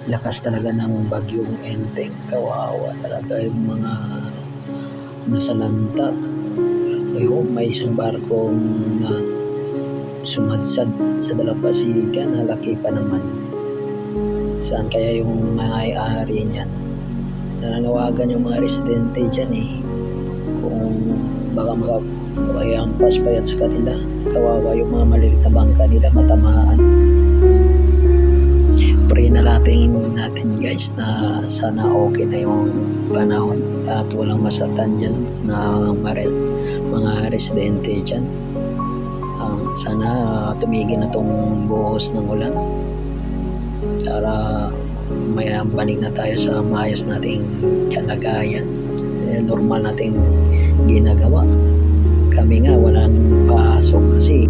Lakas talaga ng bagyong Enteng, kawawa talaga yung mga nasalanta. Ayun, may isang barkong na sumadsad sa dalampasigan, halaki pa naman. Saan kaya yung may-ari niyan? Nananawagan yung mga residente dyan kung baka makapayampas pa yan sa kanila. Kawawa yung mga maliliit na bangka nila matamaan. Pray na natin guys na sana okay na yung panahon at walang masaktan dyan na mga residente dyan. Sana tumigil na tong buhos ng ulan para balik na tayo sa maayos nating kalagayan, normal nating ginagawa. Kami nga walang pasok kasi